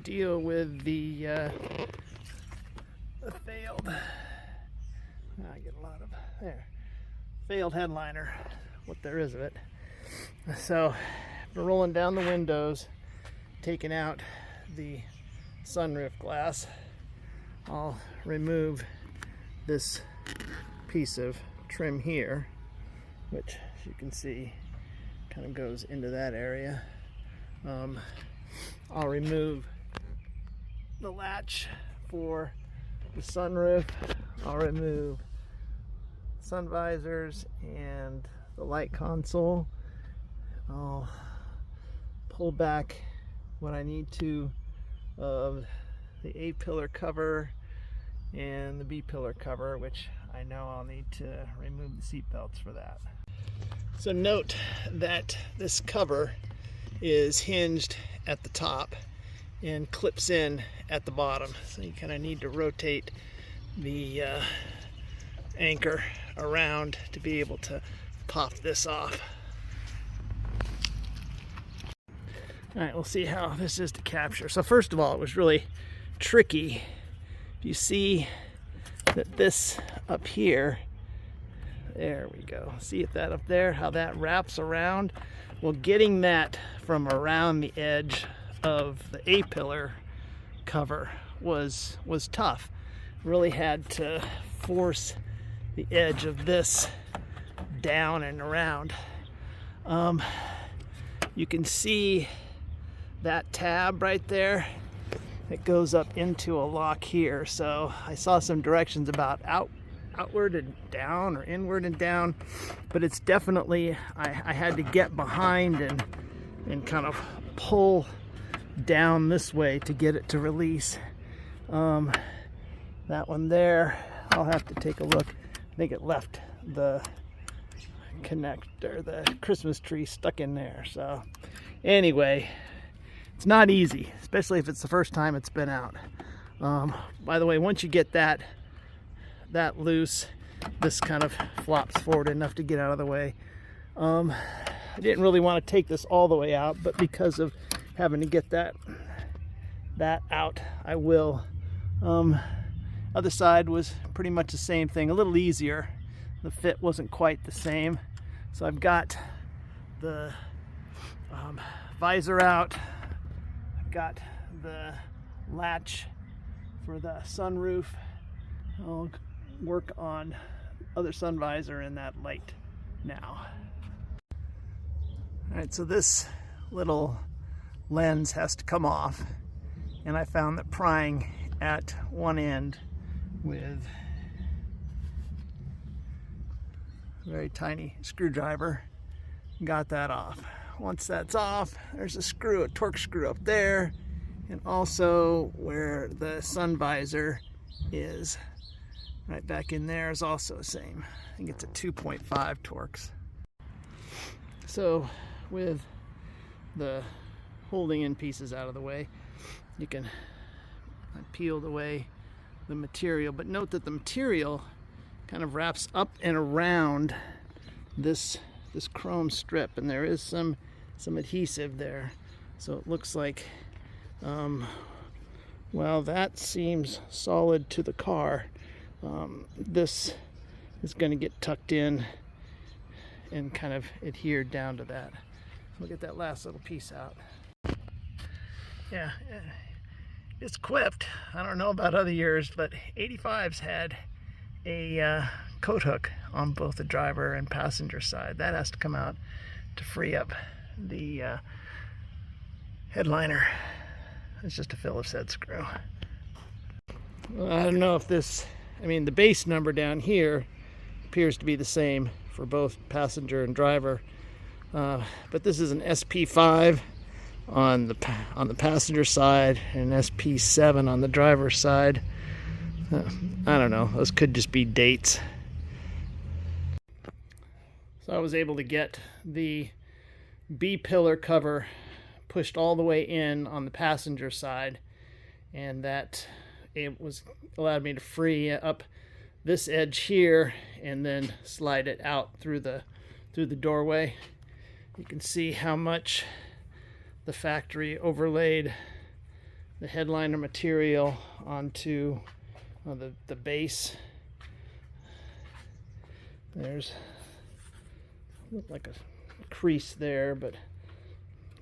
deal with the failed, I get a lot of, failed headliner, what there is of it. So, we're rolling down the windows, taking out the sunroof glass. I'll remove this piece of trim here, which as you can see kind of goes into that area. I'll remove the latch for the sunroof. I'll remove sun visors and the light console. I'll pull back what I need to of the A pillar cover and the B pillar cover, which I know I'll need to remove the seat belts for that. So note that this cover is hinged at the top and clips in at the bottom. So you kind of need to rotate the anchor around to be able to pop this off. All right, we'll see how this is to capture. So first of all, it was really tricky. You see that this up here, there we go. See that up there, how that wraps around? Well, getting that from around the edge of the A-pillar cover was tough. Really had to force the edge of this down and around. You can see that tab right there. It goes up into a lock here. So I saw some directions about outward and down or inward and down, but it's definitely, I had to get behind and kind of pull down this way to get it to release. That one there, I'll have to take a look. I think it left the connector, the Christmas tree stuck in there. So anyway, it's not easy, especially if it's the first time it's been out. By the way, once you get that loose, this kind of flops forward enough to get out of the way. I didn't really want to take this all the way out, but because of having to get that out, I will. Other side was pretty much the same thing, a little easier. The fit wasn't quite the same. So I've got the visor out. I've got the latch for the sunroof. I'll work on other sun visor and that light now. All right, so this little lens has to come off, and I found that prying at one end with a very tiny screwdriver got that off. Once that's off, there's a screw, a torque screw up there, and also where the sun visor is. Right back in there is also the same. I think it's a 2.5 Torx. So with the holding in pieces out of the way, you can peel away the material, but note that the material kind of wraps up and around this chrome strip, and there is some adhesive there. So it looks like, well, that seems solid to the car. This is going to get tucked in and kind of adhered down to that. We'll get that last little piece out. Yeah, it's quipped. I don't know about other years, but 85's had a coat hook on both the driver and passenger side. That has to come out to free up the headliner. It's just a Phillips head screw. Well, I don't know if this, I mean, the base number down here appears to be the same for both passenger and driver, but this is an SP5 on the passenger side and SP7 on the driver's side. I don't know, those could just be dates. So I was able to get the B pillar cover pushed all the way in on the passenger side, and that allowed me to free up this edge here and then slide it out through the doorway. You can see how much the factory overlaid the headliner material onto the base. There's looked like a crease there, but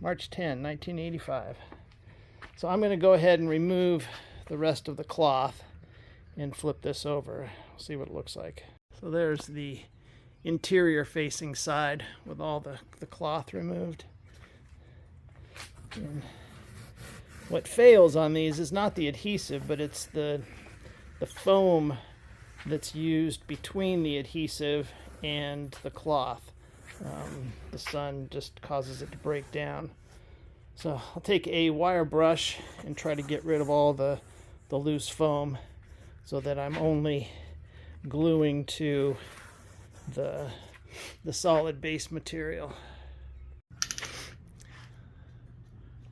March 10, 1985. So I'm going to go ahead and remove the rest of the cloth and flip this over. See what it looks like. So there's the interior facing side with all the cloth removed. And what fails on these is not the adhesive, but it's the foam that's used between the adhesive and the cloth. The sun just causes it to break down. So I'll take a wire brush and try to get rid of all the loose foam so that I'm only gluing to the solid base material.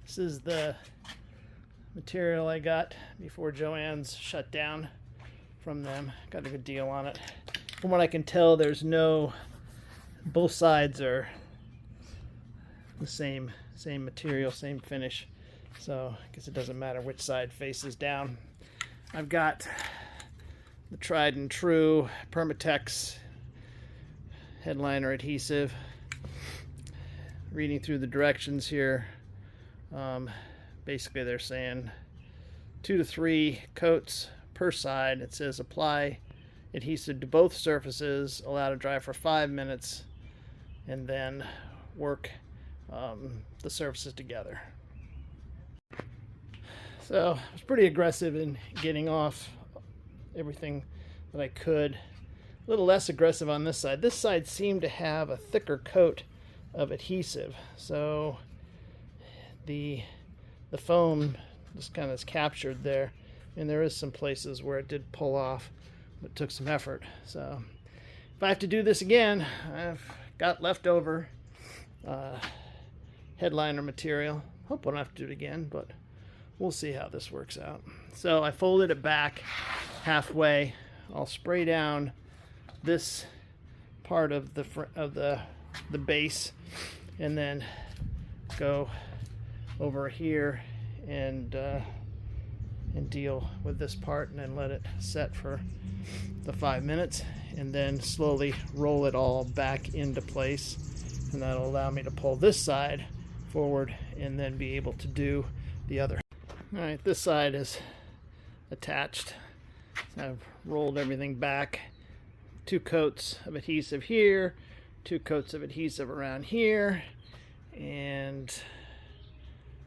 This is the material I got before Joann's shut down from them. Got a good deal on it. From what I can tell, both sides are the same material, same finish. So I guess it doesn't matter which side faces down. I've got the tried and true Permatex headliner adhesive. Reading through the directions here, basically they're saying 2 to 3 coats per side. It says apply adhesive to both surfaces, allow to dry for 5 minutes, and then work the surfaces together. So I was pretty aggressive in getting off everything that I could. A little less aggressive on this side. This side seemed to have a thicker coat of adhesive, so the foam just kind of is captured there, and there is some places where it did pull off, but it took some effort. So if I have to do this again, I've got leftover headliner material. Hope I don't have to do it again, but we'll see how this works out. So I folded it back halfway. I'll spray down this part of the base, and then go over here and deal with this part, and then let it set for the 5 minutes, and then slowly roll it all back into place, and that'll allow me to pull this side forward and then be able to do the other. All right, this side is attached. So I've rolled everything back. 2 coats of adhesive here, 2 coats of adhesive around here, and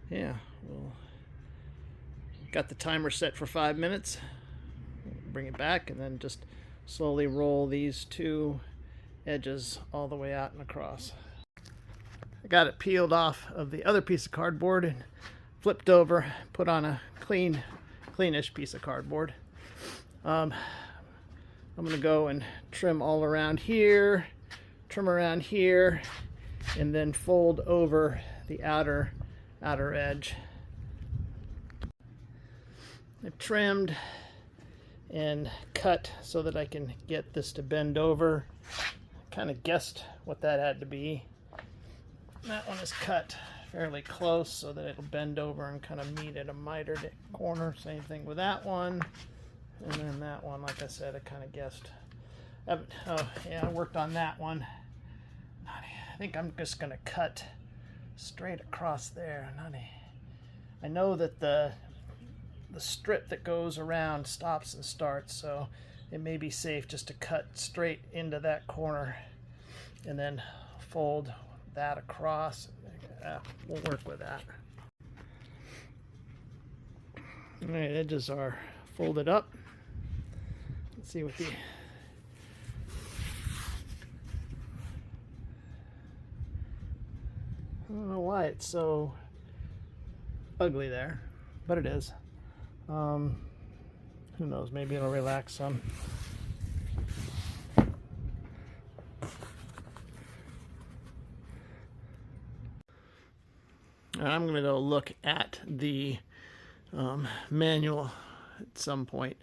yeah, we'll got the timer set for 5 minutes. Bring it back and then just slowly roll these 2 edges all the way out and across. I got it peeled off of the other piece of cardboard and flipped over, put on a cleanish piece of cardboard. I'm going to go and trim all around here, trim around here, and then fold over the outer edge. I've trimmed and cut so that I can get this to bend over. Kind of guessed what that had to be. That one is cut fairly close so that it'll bend over and kind of meet at a mitered corner. Same thing with that one. And then that one, like I said, I kind of guessed. Oh yeah, I worked on that one. I think I'm just going to cut straight across there. I know that the strip that goes around stops and starts, so it may be safe just to cut straight into that corner and then fold that across. We'll work with that. All right, edges are folded up. Let's see what I don't know why it's so ugly there, but it is. Who knows, maybe it'll relax some. I'm going to go look at the manual at some point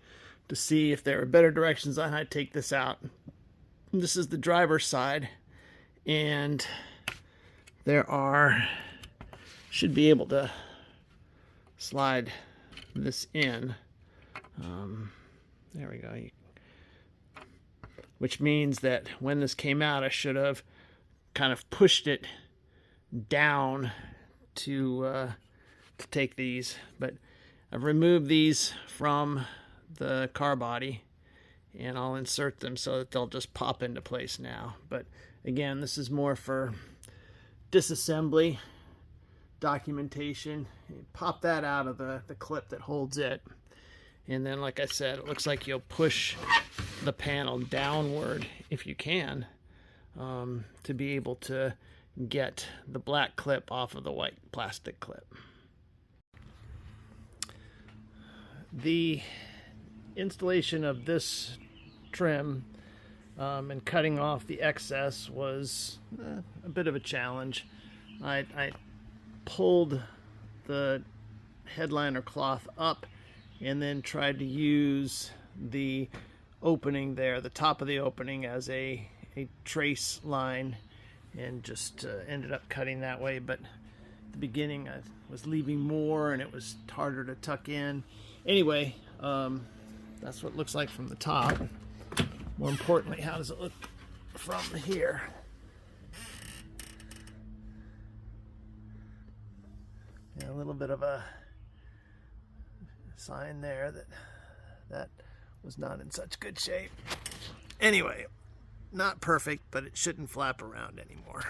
to see if there are better directions on how to take this out. This is the driver's side, and should be able to slide this in. There we go. Which means that when this came out, I should have kind of pushed it down to take these. But I've removed these from the car body, and I'll insert them so that they'll just pop into place now. But again, this is more for disassembly documentation. You pop that out of the clip that holds it, and then, like I said, it looks like you'll push the panel downward if you can, to be able to get the black clip off of the white plastic clip. The installation of this trim and cutting off the excess was a bit of a challenge. I pulled the headliner cloth up and then tried to use the opening there, the top of the opening, as a trace line, and just ended up cutting that way. But at the beginning I was leaving more and it was harder to tuck in. Anyway, that's what it looks like from the top. More importantly, how does it look from here? Yeah, a little bit of a sign there that was not in such good shape. Anyway, not perfect, but it shouldn't flap around anymore.